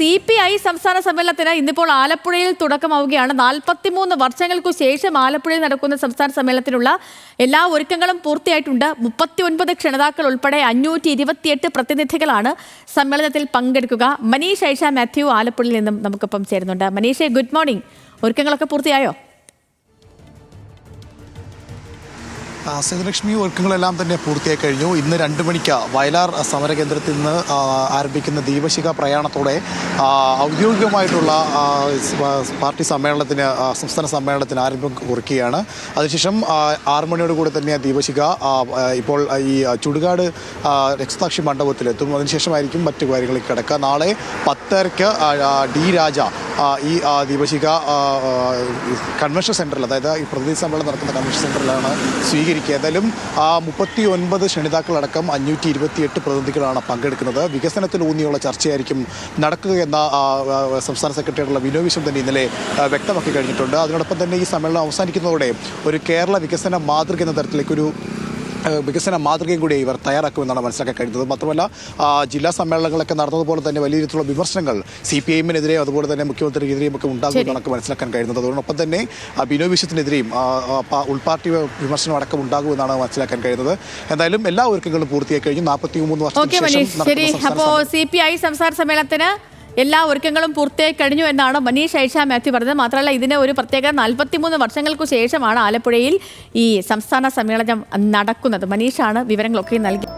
CPI സംസ്ഥാന സമ്മേളനത്തിന് ഇന്നിപ്പോൾ ആലപ്പുഴയിൽ തുടക്കമാവുകയാണ്. 43 വർഷങ്ങൾക്കു ശേഷം ആലപ്പുഴയിൽ നടക്കുന്ന സംസ്ഥാന സമ്മേളനത്തിനുള്ള എല്ലാ ഒരുക്കങ്ങളും പൂർത്തിയായിട്ടുണ്ട്. 39 ക്ഷണിതാക്കൾ ഉൾപ്പെടെ 528 പ്രതിനിധികളാണ് സമ്മേളനത്തിൽ പങ്കെടുക്കുക. മനീഷ് ഐഷ മാത്യു ആലപ്പുഴയിൽ നിന്നും നമുക്കൊപ്പം ചേരുന്നുണ്ട്. മനീഷെ, ഗുഡ് മോർണിംഗ്. ഒരുക്കങ്ങളൊക്കെ പൂർത്തിയായോ? സേതുലക്ഷ്മി, ഒരുക്കങ്ങളെല്ലാം തന്നെ പൂർത്തിയായി കഴിഞ്ഞു. ഇന്ന് 2 മണിക്ക് വയലാർ സമരകേന്ദ്രത്തിൽ നിന്ന് ആരംഭിക്കുന്ന ദീപശിഖ പ്രയാണത്തോടെ ഔദ്യോഗികമായിട്ടുള്ള പാർട്ടി സമ്മേളനത്തിന് സംസ്ഥാന സമ്മേളനത്തിന് ആരംഭം കുറിക്കുകയാണ്. അതിനുശേഷം 6 മണിയോട് കൂടി തന്നെ ദീപശിഖ ഇപ്പോൾ ഈ ചുടുകാട് രക്തസാക്ഷി മണ്ഡപത്തിലെത്തും. അതിനുശേഷമായിരിക്കും മറ്റു കാര്യങ്ങളിൽ കിടക്കുക. നാളെ 10:30-ക്ക് ഡി രാജ ഈ ദീപശിഖ കൺവെൻഷൻ സെൻറ്ററിൽ, അതായത് ഈ പ്രതിനിധി സമ്മേളനം നടക്കുന്ന കൺവെൻഷൻ സെൻറ്ററിലാണ് സ്വീകരിക്കുക. ഏതായാലും 39 ക്ഷണിതാക്കളടക്കം 528 പ്രതിനിധികളാണ് പങ്കെടുക്കുന്നത്. വികസനത്തിലൂന്നിയുള്ള ചർച്ചയായിരിക്കും നടക്കുകയെന്ന സംസ്ഥാന സെക്രട്ടറിയുള്ള വിനോദ് വിശ്വം തന്നെ ഇന്നലെ വ്യക്തമാക്കി കഴിഞ്ഞിട്ടുണ്ട്. അതിനോടൊപ്പം തന്നെ ഈ സമ്മേളനം അവസാനിക്കുന്നതോടെ ഒരു കേരള വികസന മാതൃക എന്ന തരത്തിലേക്കൊരു വികസന മാതൃകയും കൂടി ഇവർ തയ്യാറാക്കുമെന്നാണ് മനസ്സിലാക്കാൻ കഴിയുന്നത്. മാത്രമല്ല, ജില്ലാ സമ്മേളനങ്ങളൊക്കെ നടന്നതുപോലെ തന്നെ വലിയ രീതിയിലുള്ള വിമർശനങ്ങൾ CPIM-നെതിരെ അതുപോലെ തന്നെ മുഖ്യമന്ത്രിക്കെതിരെയും ഒക്കെ ഉണ്ടാകുമെന്നാണ് മനസ്സിലാക്കാൻ കഴിയുന്നത്. അതോടൊപ്പം തന്നെ വിനോദ് വിശ്വത്തിനെതിരെയും ഉൾപാർട്ടി വിമർശനം അടക്കം ഉണ്ടാകുമെന്നാണ് മനസ്സിലാക്കാൻ കഴിയുന്നത്. എന്തായാലും എല്ലാ ഒരുക്കങ്ങളും പൂർത്തിയായി കഴിഞ്ഞു. 43 വർഷത്തിന് ശേഷം അപ്പോൾ CPI സംസ്ഥാന സമ്മേളനത്തിന് എല്ലാ ഒരുക്കങ്ങളും പൂർത്തിയായി കഴിഞ്ഞു എന്നാണ് മനീഷ് ഐഷ മാത്യു പറഞ്ഞത്. മാത്രമല്ല, ഇതിന് ഒരു പ്രത്യേക 43 വർഷങ്ങൾക്കു ശേഷമാണ് ആലപ്പുഴയിൽ ഈ സംസ്ഥാന സമ്മേളനം നടക്കുന്നത്. മനീഷാണ് വിവരങ്ങളൊക്കെ നൽകി.